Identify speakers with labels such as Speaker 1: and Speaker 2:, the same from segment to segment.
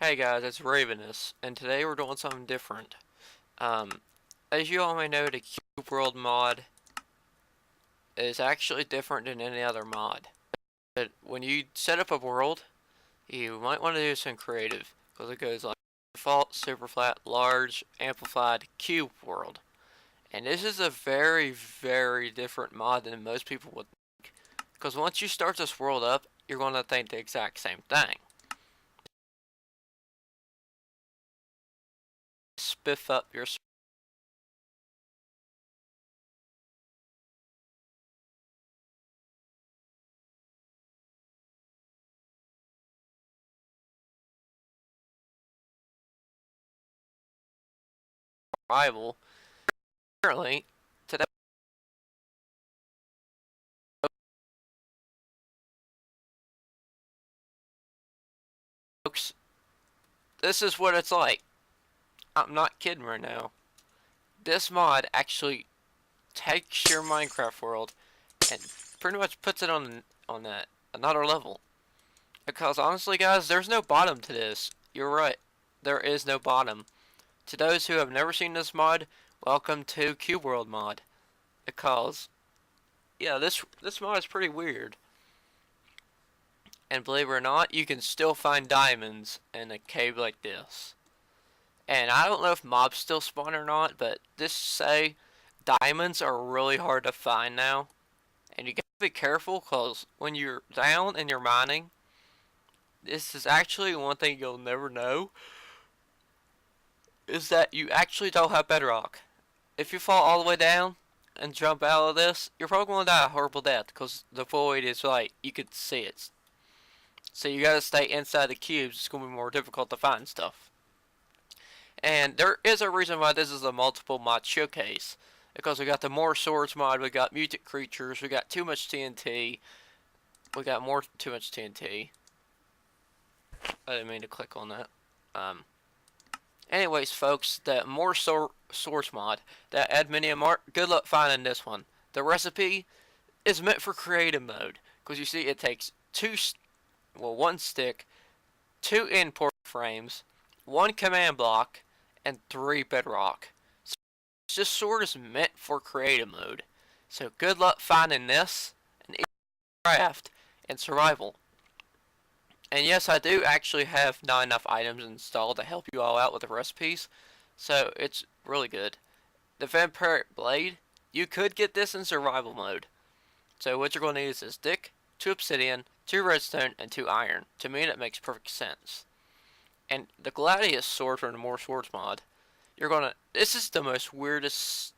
Speaker 1: Hey guys, it's Ravenous, and today we're doing something different. Um, as you all may know, the Cube World mod is actually different than any other mod. But when you set up a world, you might want to do some creative, because it goes like default, super flat, large, amplified, cube world. And this is a very, very different mod than most people would think. Because once you start this world up, you're going to think the exact same thing. Spiff up your survival. Currently, today folks, this is what it's like. I'm not kidding right now. This mod actually takes your Minecraft world and pretty much puts it on that another level. Because honestly, guys, there's no bottom to this. You're right. There is no bottom. To those who have never seen this mod, welcome to Cube World mod. Because yeah, this mod is pretty weird. And believe it or not, you can still find diamonds in a cave like this. And I don't know if mobs still spawn or not, but this say diamonds are really hard to find now. And you gotta be careful because when you're down and you're mining, this is actually one thing you'll never know, is that you actually don't have bedrock. If you fall all the way down and jump out of this, you're probably going to die a horrible death because the void is like, you could see it. So you gotta stay inside the cubes, it's going to be more difficult to find stuff. And there is a reason why this is a multiple mod showcase. Because we got the more swords mod, we got mutant creatures, we got too much TNT, we got more too much TNT. I didn't mean to click on that. Anyways, folks, the more swords mod, that adminium art, good luck finding this one. The recipe is meant for creative mode. Because you see, it takes one stick, two import frames, one command block, and 3 bedrock. So this sword is meant for creative mode. So good luck finding this and craft and survival. And yes, I do actually have not enough items installed to help you all out with the recipes. So it's really good. The Vampiric Blade, you could get this in survival mode. So what you're going to need is a stick, 2 obsidian, 2 redstone, and 2 iron. To me that makes perfect sense. And the Gladius sword from the More Swords mod, this is the most weirdest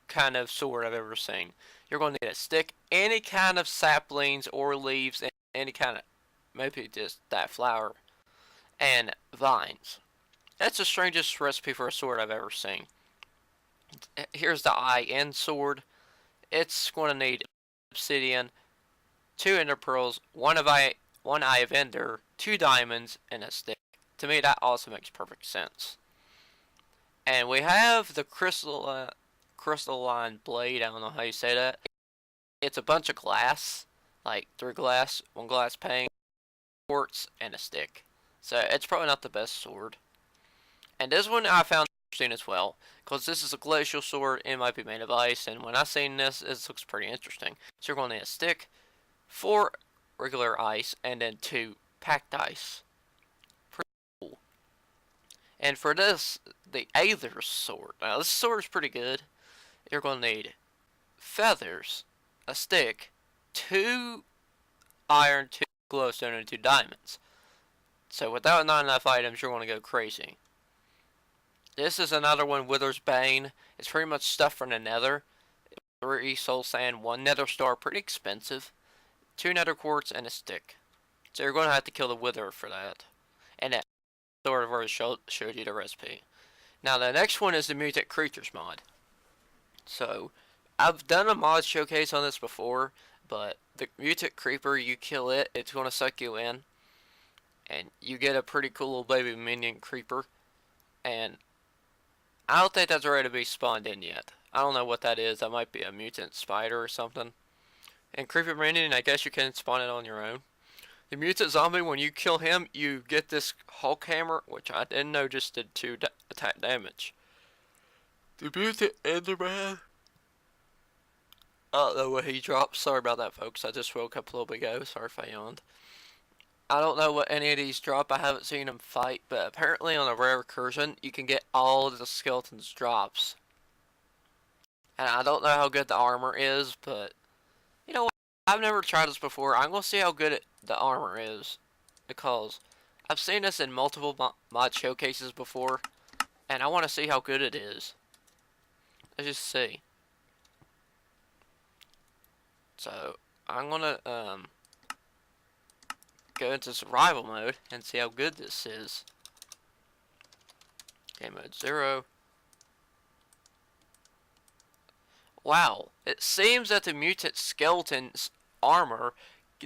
Speaker 1: kind of sword I've ever seen. You're going to need a stick, any kind of saplings or leaves, any kind of, maybe just that flower, and vines. That's the strangest recipe for a sword I've ever seen. Here's the IN sword. It's going to need obsidian, 2 ender pearls, one eye of ender, 2 diamonds, and a stick. To me, that also makes perfect sense. And we have the crystalline blade. I don't know how you say that. It's a bunch of glass, like 3 glass, 1 glass pane, quartz, and a stick. So it's probably not the best sword. And this one I found interesting as well, because this is a glacial sword. It might be made of ice, and when I seen this, it looks pretty interesting. So you're going to need a stick, 4 regular ice, and then 2 packed ice. Pretty cool. And for this, the Aether sword. Now this sword is pretty good. You're going to need feathers, a stick, 2 iron, 2 glowstone, and 2 diamonds. So without not enough items, you're going to go crazy. This is another one, Wither's Bane. It's pretty much stuff from the nether. 3 soul sand, 1 nether star, pretty expensive. 2 nether quartz, and a stick. So you're going to have to kill the Wither for that. And that sort of already showed you the recipe. Now the next one is the Mutant Creatures mod. So I've done a mod showcase on this before, but the Mutant Creeper, you kill it, it's going to suck you in. And you get a pretty cool little baby minion creeper. And I don't think that's ready to be spawned in yet. I don't know what that is. That might be a mutant spider or something. And creeper minion, I guess you can spawn it on your own. The mutant zombie, when you kill him, you get this Hulk hammer, which I didn't know just did 2 attack damage. The mutant Enderman, I don't know what he dropped. Sorry about that, folks. I just woke up a little bit ago. Sorry if I yawned. I don't know what any of these drop. I haven't seen them fight, but apparently on a rare recursion, you can get all of the skeletons drops. And I don't know how good the armor is, but you know what? I've never tried this before. I'm gonna see how good the armor is, because I've seen this in multiple mod showcases before, and I want to see how good it is. Let's just see. So I'm gonna go into survival mode and see how good this is. Game mode 0. Wow, it seems that the mutant skeleton's armor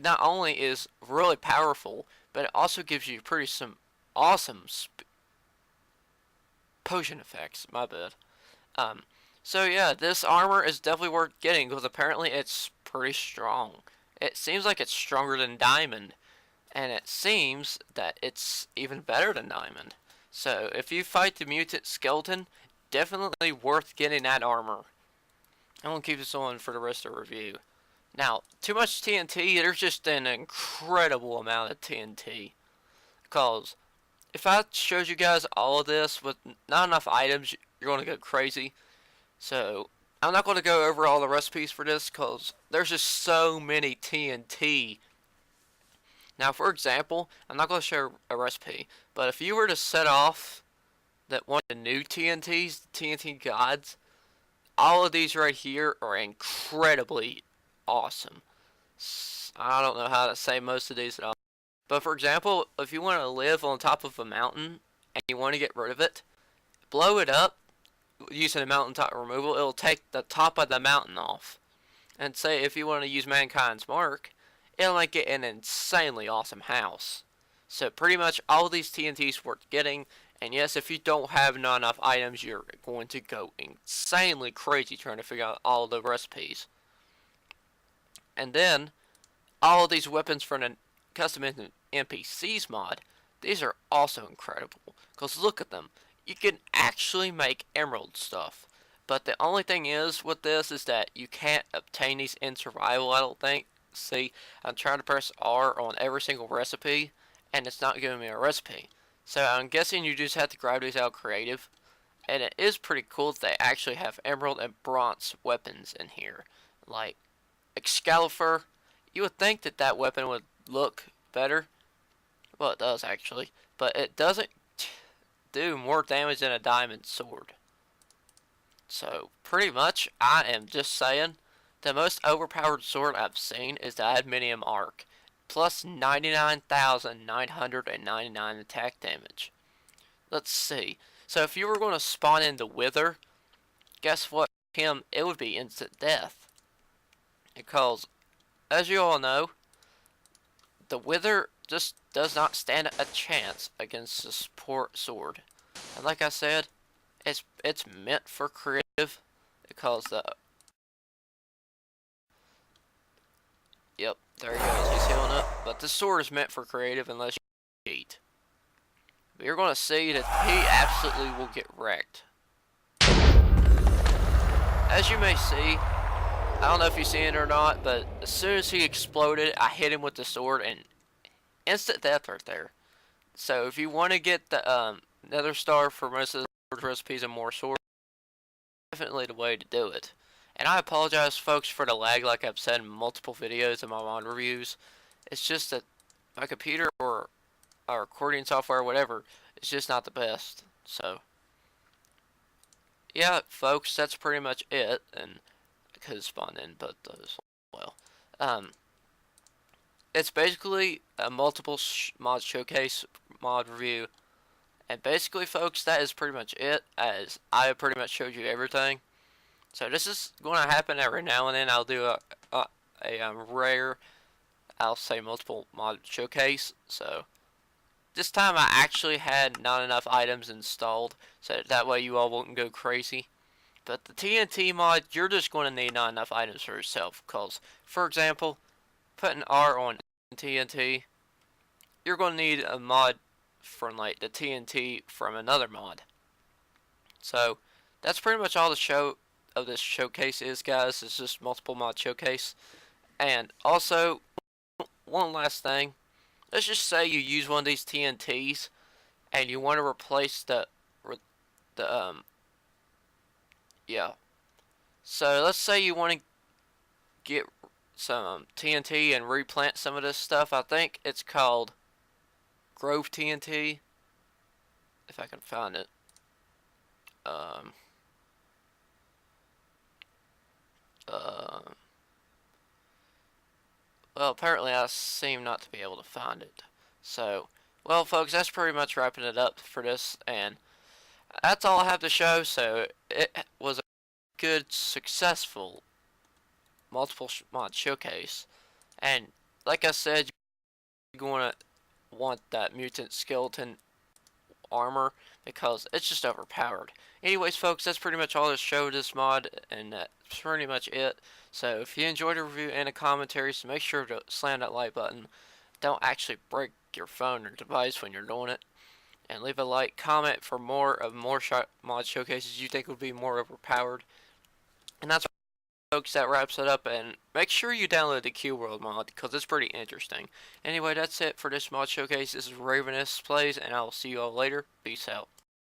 Speaker 1: not only is really powerful, but it also gives you some awesome potion effects. My bad. So yeah, this armor is definitely worth getting because apparently it's pretty strong. It seems like it's stronger than diamond, and it seems that it's even better than diamond. So if you fight the mutant skeleton, definitely worth getting that armor. I'm gonna keep this on for the rest of the review. Now, too much TNT, there's just an incredible amount of TNT. Because if I showed you guys all of this with not enough items, you're gonna go crazy. So I'm not gonna go over all the recipes for this because there's just so many TNT. Now, for example, I'm not gonna show a recipe, but if you were to set off that one of the new TNTs, the TNT gods, all of these right here are incredibly awesome. I don't know how to say most of these at all. But for example, if you want to live on top of a mountain and you want to get rid of it, blow it up using a mountaintop removal. It'll take the top of the mountain off. And say if you want to use Mankind's Mark, it'll make it an insanely awesome house. So pretty much all of these TNTs worth getting. And yes, if you don't have not enough items, you're going to go insanely crazy trying to figure out all the recipes. And then, all of these weapons from the custom NPCs mod, these are also incredible. Because look at them. You can actually make emerald stuff. But the only thing is with this is that you can't obtain these in survival, I don't think. See, I'm trying to press R on every single recipe, and it's not giving me a recipe. So I'm guessing you just have to grab these out creative. And it is pretty cool that they actually have emerald and bronze weapons in here. Like Excalibur. You would think that that weapon would look better. Well, it does actually. But it doesn't do more damage than a diamond sword. So pretty much I am just saying the most overpowered sword I've seen is the Adminium Arc. Plus 99,999 attack damage. Let's see. So if you were going to spawn in the Wither, guess what? It would be instant death. Because, as you all know, the Wither just does not stand a chance against the support sword. And like I said, it's meant for creative because the... Yep, there he goes. He's healing up. But this sword is meant for creative unless you cheat. But you're going to see that he absolutely will get wrecked. As you may see, I don't know if you've seen it or not, but as soon as he exploded, I hit him with the sword and instant death right there. So if you want to get the Nether Star for most of the sword recipes and more swords, definitely the way to do it. And I apologize, folks, for the lag like I've said in multiple videos of my mod reviews. It's just that my computer or our recording software or whatever is just not the best. So, yeah, folks, that's pretty much it. And I could have spawned in both those. Well, it's basically a multiple mod showcase mod review. And basically, folks, that is pretty much it, as I pretty much showed you everything. So this is going to happen every now and then. I'll do a rare, I'll say multiple mod showcase. So this time I actually had not enough items installed, so that way you all won't go crazy. But the TNT mod, you're just going to need not enough items for yourself. Because, for example, putting R on TNT, you're going to need a mod from like the TNT from another mod. So that's pretty much all the show of this showcase is, guys. It's just multiple mod showcase. And also, one last thing. Let's just say you use one of these TNTs and you want to replace the yeah. So let's say you want to get some TNT and replant some of this stuff. I think it's called Grove TNT, if I can find it. Um, well, apparently I seem not to be able to find it. So, well, folks, that's pretty much wrapping it up for this, and that's all I have to show. So it was a good, successful multiple mod showcase, and like I said, you're gonna want that mutant skeleton armor because it's just overpowered. Anyways, folks, that's pretty much all this show this mod, and that's pretty much it. So if you enjoyed the review and the commentary, so make sure to slam that like button. Don't actually break your phone or device when you're doing it. And leave a like, comment for more mod showcases you think would be more overpowered. And that's, folks, that wraps it up. And make sure you download the Q World mod because it's pretty interesting. Anyway, that's it for this mod showcase. This is Ravenous Plays, and I will see you all later. Peace out.